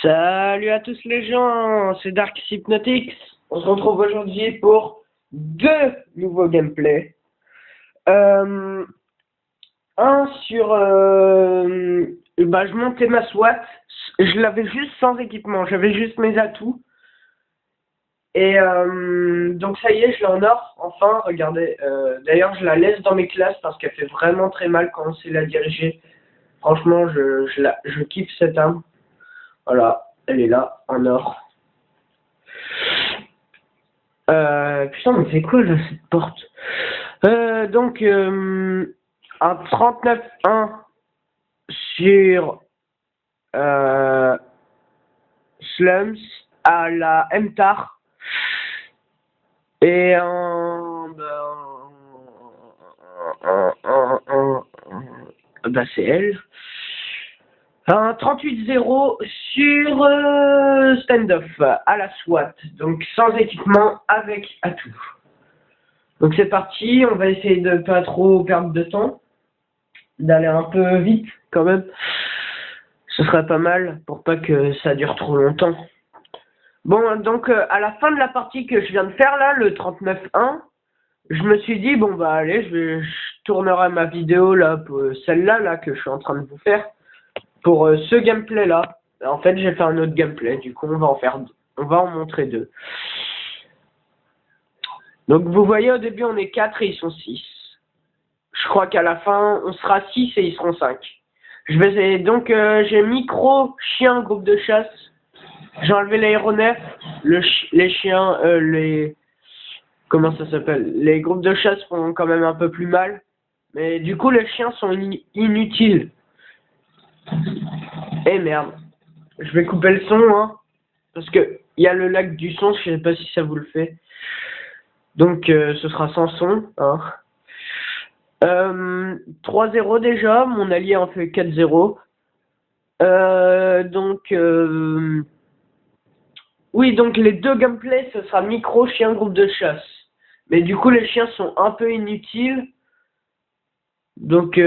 Salut à tous les gens, c'est Dark Hypnotics. On se retrouve aujourd'hui pour deux nouveaux gameplays. Un sur... je montais ma SWAT, je l'avais juste sans équipement, j'avais juste mes atouts. Et donc ça y est, je l'ai en or, enfin, regardez. D'ailleurs, je la laisse dans mes classes parce qu'elle fait vraiment très mal quand on sait la diriger. Franchement, je kiffe cette arme. Voilà, elle est là, en or. Putain, mais c'est quoi là cette porte? Donc, un 39-1 sur Slums à la MTAR et bah c'est elle. Un 38-0 sur Standoff à la SWAT, donc sans équipement, avec atout. Donc c'est parti, on va essayer de pas trop perdre de temps, d'aller un peu vite quand même. Ce serait pas mal pour pas que ça dure trop longtemps. Bon, donc à la fin de la partie que je viens de faire là, le 39-1, je me suis dit, bon bah allez, je tournerai ma vidéo là, celle-là là, que je suis en train de vous faire, pour ce gameplay là. En fait, j'ai fait un autre gameplay, du coup on va en montrer deux. Donc vous voyez, au début on est 4 et ils sont 6. Je crois qu'à la fin on sera 6 et ils seront 5. Je vais essayer. Donc j'ai micro, chien, groupe de chasse. J'ai enlevé l'aéronef, les chiens, comment ça s'appelle? Les groupes de chasse font quand même un peu plus mal. Mais du coup les chiens sont inutiles. Eh merde. Je vais couper le son, hein. Parce que il y a le lac du son, je sais pas si ça vous le fait. Donc ce sera sans son, hein. 3-0 déjà, mon allié en fait 4-0. Oui, donc les deux gameplays, ce sera micro, chien, groupe de chasse. Mais du coup, les chiens sont un peu inutiles. Donc,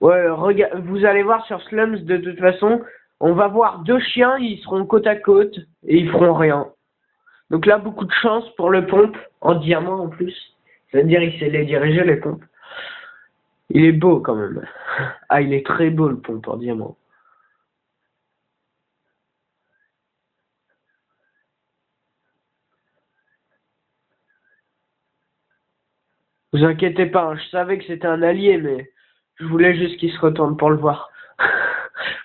ouais, vous allez voir sur Slums, de toute façon, on va voir deux chiens, ils seront côte à côte et ils feront rien. Donc là, beaucoup de chance pour le pompe, en diamant en plus. C'est-à-dire, il sait les diriger, les pompes. Il est beau quand même. Ah, il est très beau le pompe en diamant. Vous inquiétez pas, hein, je savais que c'était un allié, mais je voulais juste qu'il se retourne pour le voir.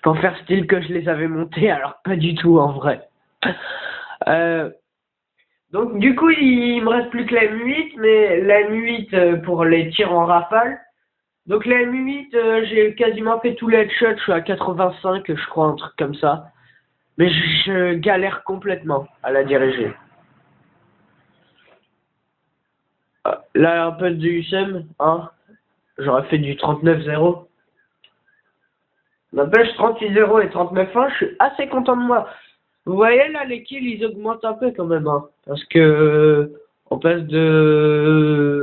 Pour faire style que je les avais montés, alors pas du tout en vrai. Euh, donc du coup, il me reste plus que la M8, mais la M8 pour les tirs en rafale. Donc la M8, j'ai quasiment fait tous les headshots, je suis à 85, je crois, un truc comme ça. Mais je galère complètement à la diriger. Là, un peu du USM, hein. J'aurais fait du 39-0. N'empêche, 38-0 et 39-1, je suis assez content de moi. Vous voyez là, les kills, ils augmentent un peu quand même, hein. Parce que on passe de...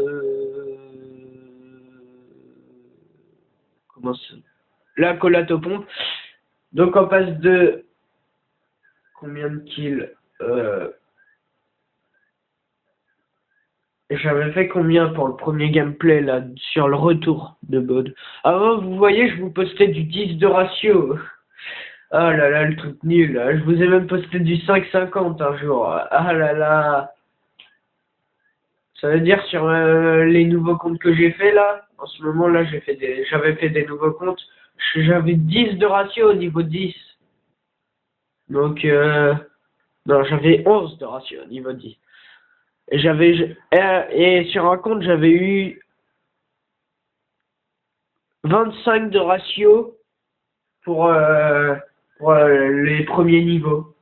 Comment ça? La collate aux pompes. Donc on passe de... Combien de kills J'avais fait combien pour le premier gameplay là, sur le retour de Bod? Avant, vous voyez, je vous postais du 10 de ratio. Ah là là, le truc nul. Je vous ai même posté du 5,50 un jour. Ah là là. Ça veut dire sur les nouveaux comptes que j'ai fait là, en ce moment là, j'avais fait des nouveaux comptes. J'avais 10 de ratio au niveau 10. Donc, non, j'avais 11 de ratio au niveau 10. Et sur un compte, j'avais eu 25 de ratio pour, les premiers niveaux.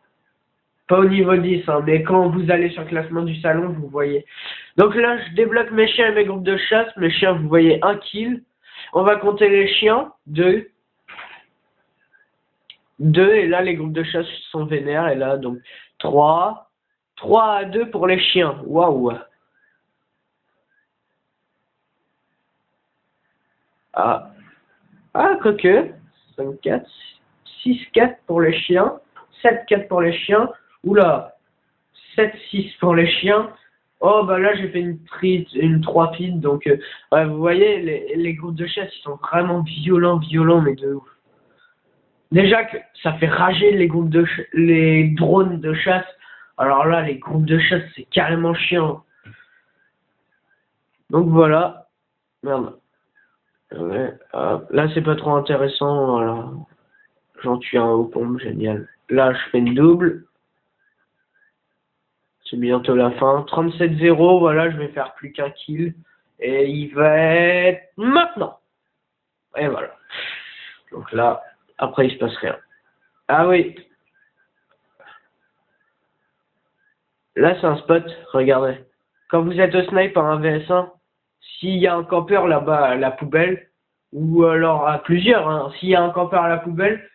Pas au niveau 10, hein, mais quand vous allez sur le classement du salon, vous voyez. Donc là, je débloque mes chiens et mes groupes de chasse. Mes chiens, vous voyez, 1 kill. On va compter les chiens, 2. 2, et là, les groupes de chasse sont vénères. Et là, donc, 3. 3 à 2 pour les chiens. Waouh. Ah, quoique. 5, 4, 6, 4 pour les chiens. 7-4 pour les chiens. Oula, 7-6 pour les chiens. Oh, bah là, j'ai fait une 3 feed. Donc, ouais, vous voyez, les groupes de chasse, ils sont vraiment violents, mais de ouf. Déjà que ça fait rager les drones de chasse. Alors là, les groupes de chasse, c'est carrément chiant. Donc voilà. Merde. Ouais, là, c'est pas trop intéressant. Voilà. J'en tue un aux pompes, génial. Là, je fais une double. C'est bientôt la fin. 37-0, voilà, je vais faire plus qu'un kill. Et il va être maintenant. Et voilà. Donc là, après, il se passe rien. Ah oui. Là, c'est un spot, regardez. Quand vous êtes au snipe en 1vs1, s'il y a un campeur là-bas à la poubelle, ou alors à plusieurs, hein, s'il y a un campeur à la poubelle,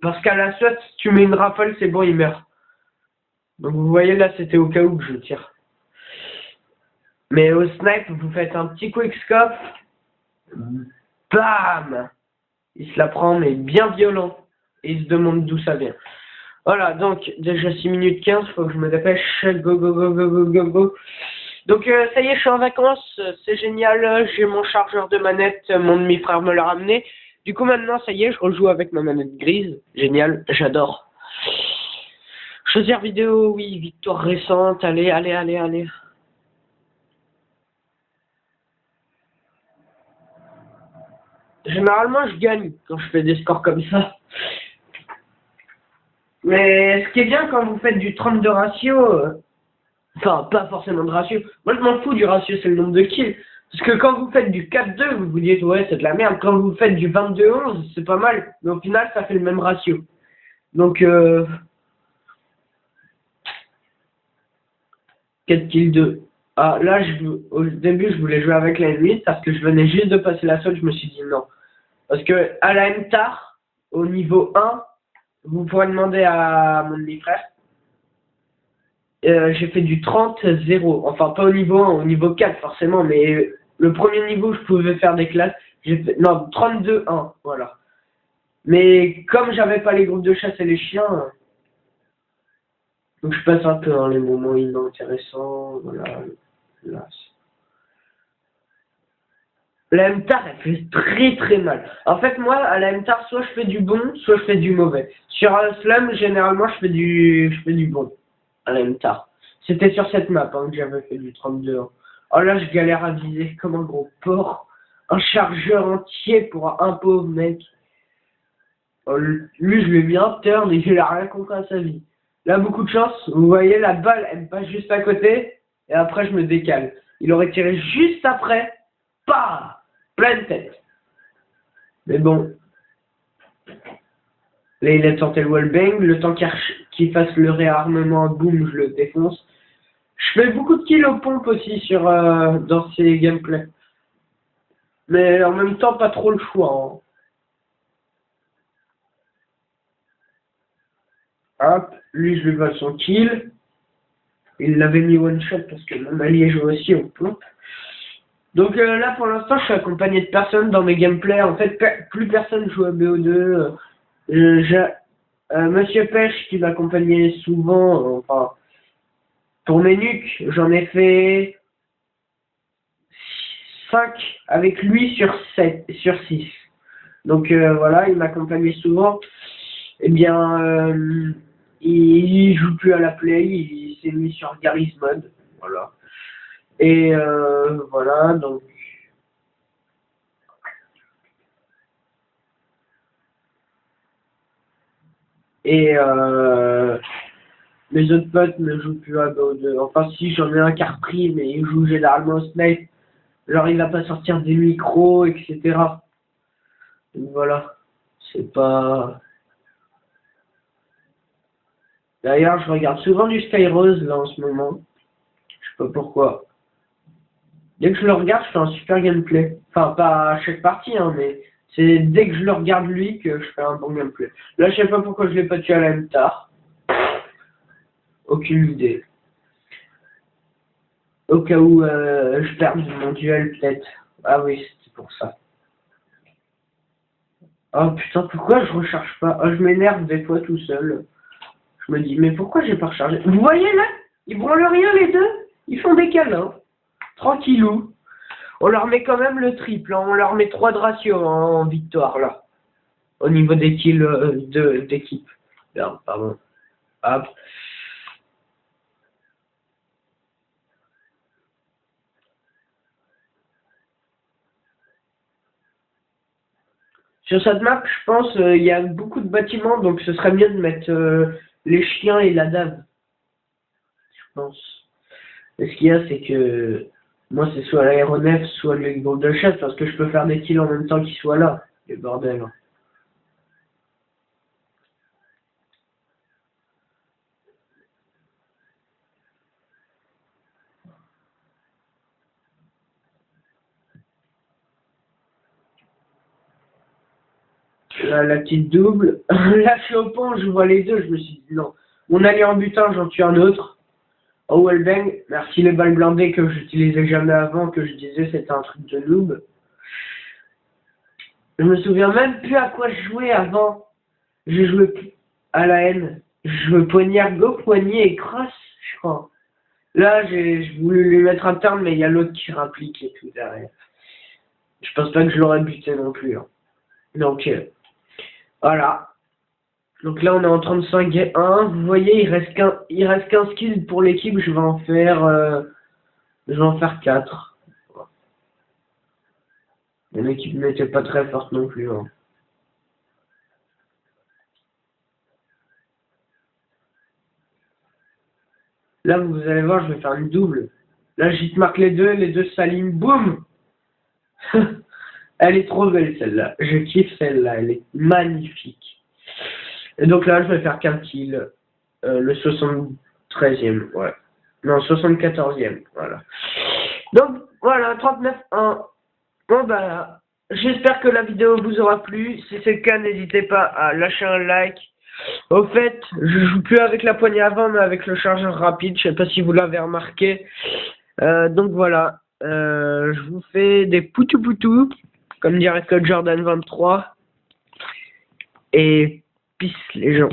parce qu'à la SWAT, si tu mets une rafale, c'est bon, il meurt. Donc vous voyez, là, c'était au cas où que je tire. Mais au snipe, vous faites un petit quickscope, bam! Il se la prend, mais bien violent. Et il se demande d'où ça vient. Voilà, donc, déjà 6 minutes 15, faut que je me dépêche. Go, go, go, go, go, go, go. Donc, ça y est, je suis en vacances. C'est génial. J'ai mon chargeur de manette. Mon demi-frère me l'a ramené. Du coup, maintenant, ça y est, je rejoue avec ma manette grise. Génial, j'adore. Choisir vidéo, oui, victoire récente. Allez, allez, allez, allez. Généralement, je gagne quand je fais des scores comme ça. Mais ce qui est bien quand vous faites du 32 ratio, enfin, pas forcément de ratio. Moi, je m'en fous du ratio, c'est le nombre de kills. Parce que quand vous faites du 4-2, vous vous dites, ouais, c'est de la merde. Quand vous faites du 22-11, c'est pas mal. Mais au final, ça fait le même ratio. Donc, 4 kills 2. Ah, là, au début, je voulais jouer avec la M8 parce que je venais juste de passer la solde. Je me suis dit non. Parce que à la MTAR, au niveau 1, vous pourrez demander à mon demi-frère. J'ai fait du 30-0. Enfin, pas au niveau 1, au niveau 4 forcément, mais le premier niveau, je pouvais faire des classes. J'ai fait, non, 32-1, voilà. Mais comme j'avais pas les groupes de chasse et les chiens, donc je passe un peu hein, les moments inintéressants, voilà. Là. La MTAR, elle fait très très mal. En fait, moi, à la MTAR, soit je fais du bon, soit je fais du mauvais. Sur un slam, généralement, je fais du bon à la MTAR. C'était sur cette map hein, que j'avais fait du 32. Oh là, je galère à viser comme un gros porc. Un chargeur entier pour un pauvre mec. Oh, lui, je lui ai mis un turn et il a rien compris à sa vie. Là, beaucoup de chance. Vous voyez, la balle, elle passe juste à côté. Et après, je me décale. Il aurait tiré juste après. Pas pleine tête. Mais bon. Là, il a tenté le wallbang. Le temps qu'il fasse le réarmement, boum, je le défonce. Je fais beaucoup de kills aux pompes aussi dans ces gameplays. Mais en même temps, pas trop le choix. Hein. Hop, lui, je lui vole son kill. Il l'avait mis one shot parce que mon allié joue aussi aux pompes. Donc là, pour l'instant, je suis accompagné de personne dans mes gameplays. En fait, plus personne joue à BO2. J'ai Monsieur Pêche qui m'accompagnait souvent. Enfin, pour mes nuques, j'en ai fait 5 avec lui sur 6. Donc voilà, il m'accompagnait souvent. Eh bien, il joue plus à la play, il s'est mis sur Garry's Mod. Voilà. Et voilà, donc. Et mes autres potes ne jouent plus à BO2. Enfin, si, j'en ai un qui a repris, mais il joue généralement au snipe. Genre, il va pas sortir des micros, etc. Donc voilà. C'est pas. D'ailleurs, je regarde souvent du Skyrose là en ce moment. Je sais pas pourquoi. Dès que je le regarde, je fais un super gameplay. Enfin, pas à chaque partie, hein, mais c'est dès que je le regarde lui que je fais un bon gameplay. Là, je sais pas pourquoi je l'ai pas tué à la MTAR. Aucune idée. Au cas où je perds mon duel, peut-être. Ah oui, c'était pour ça. Oh putain, pourquoi je recharge pas? Oh, je m'énerve des fois tout seul. Je me dis, mais pourquoi j'ai pas rechargé? Vous voyez là? Ils branlent rien les deux. Ils font des câlins. Tranquillou. On leur met quand même le triple. Hein. On leur met 3 de ratio en victoire là. Au niveau des kills d'équipe. Merde, pardon. Hop. Sur cette map, je pense, il y a beaucoup de bâtiments, donc ce serait mieux de mettre les chiens et la dame. Je pense. Et ce qu'il y a, c'est que moi, c'est soit l'aéronef, soit le groupe de chasse, parce que je peux faire des kills en même temps qu'ils soient là. Le bordel. Là, la petite double. Là, je suis au pont, je vois les deux, je me suis dit non. On allait en butin, j'en tue un autre. Oh, wellbang, merci les balles blindées que j'utilisais jamais avant, que je disais c'était un truc de noob. Je me souviens même plus à quoi je jouais avant. Je jouais à la haine. Je jouais poignard go, poignet et crosse, je crois. Là, j'ai voulu lui mettre un turn, mais il y a l'autre qui rapplique et tout derrière. Je pense pas que je l'aurais buté non plus. Hein. Donc, voilà. Donc là, on est en 35 et 1. Vous voyez, il reste qu'un skill pour l'équipe. Je vais en faire 4. Mon équipe n'était pas très forte non plus. Hein. Là, vous allez voir, je vais faire une double. Là, j'y te marque les deux s'alignent, boum. Elle est trop belle celle-là. Je kiffe celle-là, elle est magnifique. Et donc là, je vais faire qu'un kill. Le 73e, ouais. Non, 74e, voilà. Donc, voilà, 39-1. Bon, bah, j'espère que la vidéo vous aura plu. Si c'est le cas, n'hésitez pas à lâcher un like. Au fait, je joue plus avec la poignée avant, mais avec le chargeur rapide. Je sais pas si vous l'avez remarqué. Donc voilà, je vous fais des poutou-poutou, comme dirait Code Jordan 23. Et peace les gens.